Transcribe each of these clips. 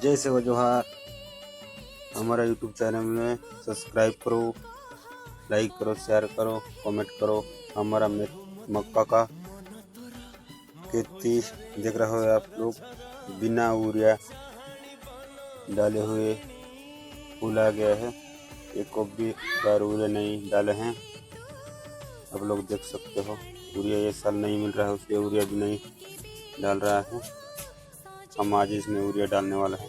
जय से जोहार। हमारा यूट्यूब चैनल में सब्सक्राइब करो, लाइक करो, शेयर करो, कमेंट करो। हमारा मक्का का खेती देख रहे हो आप लोग, बिना यूरिया डाले हुए फूल आ गया है। एक को भी बार यूरिया नहीं डाले हैं, आप लोग देख सकते हो। यूरिया ये साल नहीं मिल रहा है, उसलिए यूरिया भी नहीं डाल रहा है। हम आज इसमें यूरिया डालने वाला है।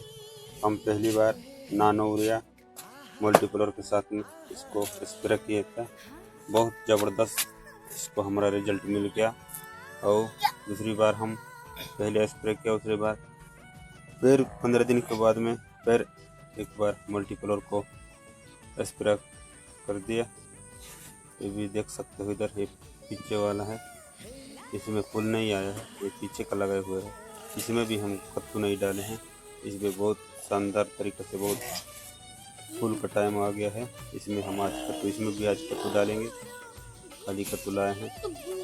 हम पहली बार नानो यूरिया मल्टीप्लर के साथ में इसको स्प्रे किए थे, बहुत ज़बरदस्त इसको हमारा रिजल्ट मिल गया। और दूसरी बार हम पहले स्प्रे किया, उसके बाद फिर 15 दिन के बाद में फिर एक बार मल्टीप्लर को स्प्रे कर दिया। ये भी देख सकते हो, इधर ये पीछे वाला है, इसमें फूल नहीं आया है, ये पीछे का लगाए हुए है। इसमें भी हम कद्दू नहीं डाले हैं, इसमें बहुत शानदार तरीके से बहुत फूल का टाइम आ गया है। इसमें हम आज कद्दू, इसमें भी आज कद्दू डालेंगे। खाली कद्दू लाए हैं,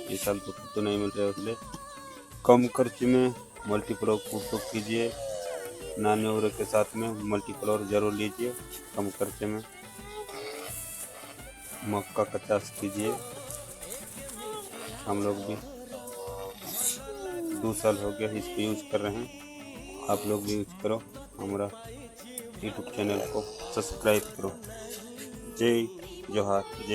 इस साल तो कद्दू नहीं मिल रहा है, इसलिए कम खर्च में मल्टीप्लर को उपयोग कीजिए। नाने यूरिया के साथ में मल्टीप्लर जरूर लीजिए, कम खर्च में मक्का का चाष कीजिए। हम लोग भी 2 साल हो गया इसको यूज कर रहे हैं, आप लोग भी यूज करो। हमारा यूट्यूब चैनल को सब्सक्राइब करो। जय जोहार, जय।